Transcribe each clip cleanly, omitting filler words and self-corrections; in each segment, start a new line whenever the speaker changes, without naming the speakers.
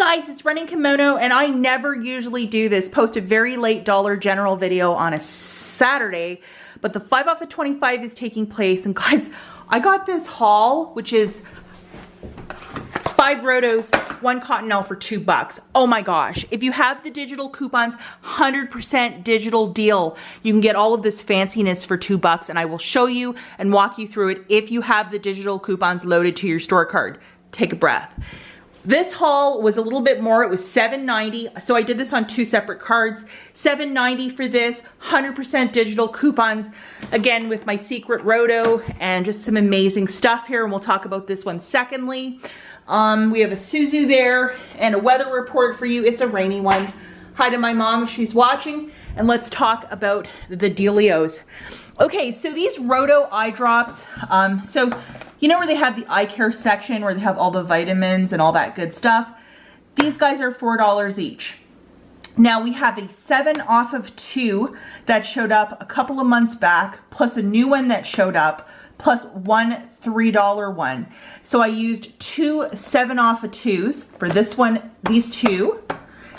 Guys, it's Running Kimono, and I never usually do this, post a very late Dollar General video on a Saturday, but the 5 off of 25 is taking place. And guys, I got this haul, which is 5 rotos, 1 cottonelle for $2. Oh my gosh. If you have the digital coupons, 100% digital deal. You can get all of this fanciness for $2, and I will show you and walk you through it if you have the digital coupons loaded to your store card. Take a breath. This haul was a little bit more. It was $7.90. So I did this on 2 separate cards. $7.90 for this, 100% digital coupons. Again, with my secret roto and just some amazing stuff here. And we'll talk about this one secondly. We have a Suzu there and a weather report for you. It's a rainy one. Hi to my mom if she's watching. And let's talk about the dealios. Okay, so these roto eye drops. So you know where they have the eye care section where they have all the vitamins and all that good stuff? These guys are $4 each. Now we have a 7 off of 2 that showed up a couple of months back, plus a new one that showed up, plus one $3 one. So I used 2 7 off of 2s for this one, these 2,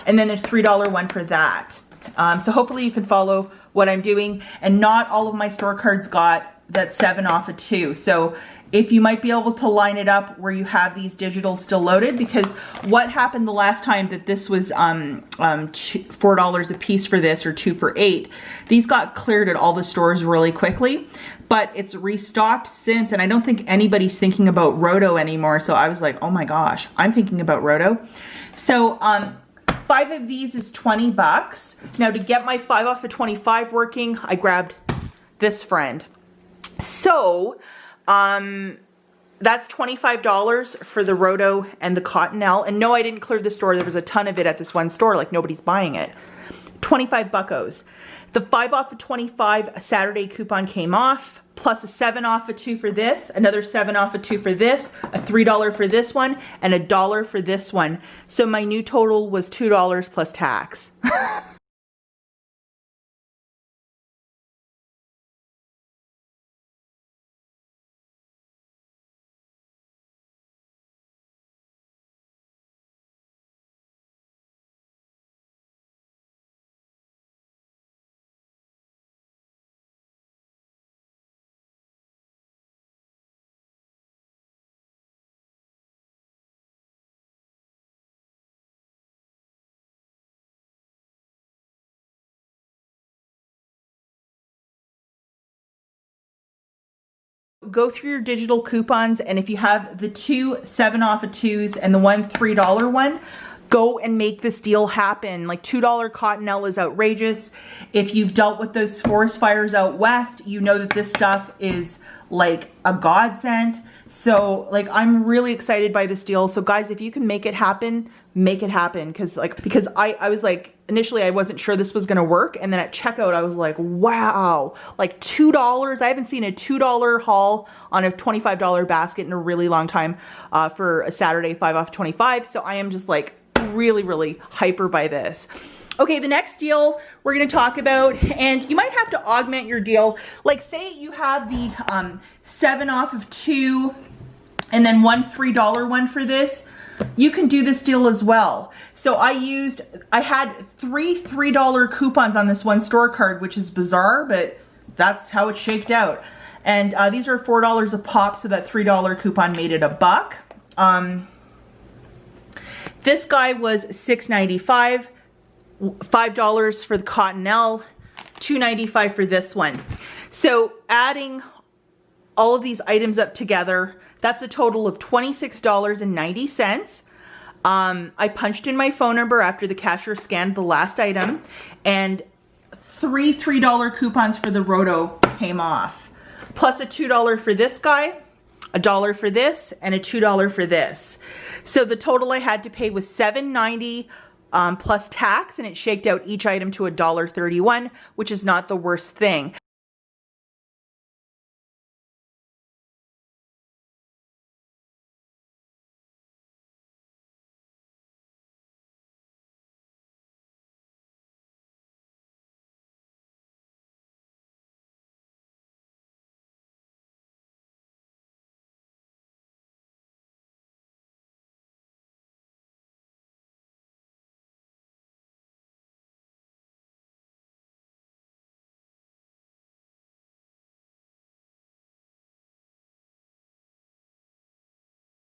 and then there's $3 one for that. So hopefully you can follow what I'm doing, and not all of my store cards got that 7 off of 2. So if you might be able to line it up where you have these digitals still loaded, because what happened the last time that this was $4 a piece for this, or 2 for $8, these got cleared at all the stores really quickly, but it's restocked since, and I don't think anybody's thinking about roto anymore. So I was like, oh my gosh, I'm thinking about roto. So 5 of these is $20. Now to get my 5 off of 25 working, I grabbed this friend. So that's $25 for the roto and the cottonelle. And no, I didn't clear the store. There was a ton of it at this one store, like nobody's buying it. 25 buckos. The 5 off of 25 Saturday coupon came off, plus a 7 off of 2 for this, another 7 off of 2 for this, a $3 for this one, and $1 for this one. So my new total was $2 plus tax. Go through your digital coupons, and if you have the 2 7 off of 2s and the one $3 one, go and make this deal happen. Like $2 cottonelle is outrageous. If you've dealt with those forest fires out west, you know that this stuff is like a godsend. So like, I'm really excited by this deal. So guys, if you can make it happen, make it happen. Because I was like, initially I wasn't sure this was gonna work, and then at checkout I was like, wow, like $2. I haven't seen a $2 haul on a $25 basket in a really long time for a Saturday 5 off 25. So I am just like really hyper by this. Okay, the next deal we're going to talk about, and you might have to augment your deal. Like say you have the 7 off of 2 and then one $3 one for this. You can do this deal as well. So I had 3 $3 coupons on this one store card, which is bizarre, but that's how it shaked out. And these are $4 a pop, so that $3 coupon made it $1. This guy was $6.95, $5 for the cottonelle, $2.95 for this one. So adding all of these items up together, that's a total of $26.90. I punched in my phone number after the cashier scanned the last item, and 3 $3 coupons for the roto came off, plus a $2 for this guy, $1 for this, and a $2 for this. So the total I had to pay was $7.90 plus tax, and it shaked out each item to $1.31, which is not the worst thing.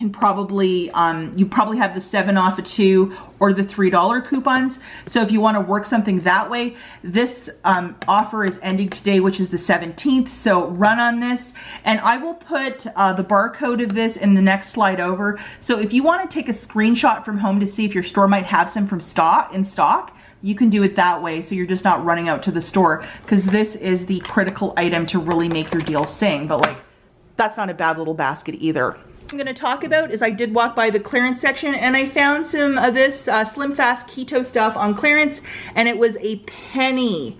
And probably, you probably have the 7 off of 2 or the $3 coupons. So if you want to work something that way, this offer is ending today, which is the 17th. So run on this, and I will put the barcode of this in the next slide over. So if you want to take a screenshot from home to see if your store might have some in stock, you can do it that way, so you're just not running out to the store, because this is the critical item to really make your deal sing. But like, that's not a bad little basket either. I'm going to talk about is I did walk by the clearance section and I found some of this Slim Fast keto stuff on clearance, and it was a penny.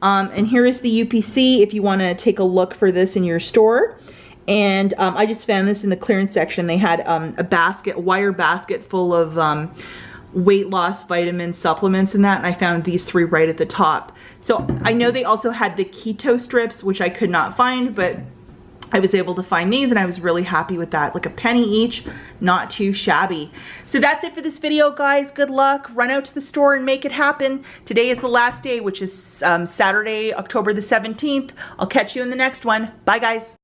And here is the UPC if you want to take a look for this in your store. And I just found this in the clearance section. They had a wire basket full of weight loss vitamins, supplements, and that, and I found these 3 right at the top. So I know they also had the keto strips, which I could not find, but I was able to find these and I was really happy with that. Like a penny each, not too shabby. So that's it for this video, guys. Good luck. Run out to the store and make it happen. Today is the last day, which is Saturday, October the 17th. I'll catch you in the next one. Bye, guys.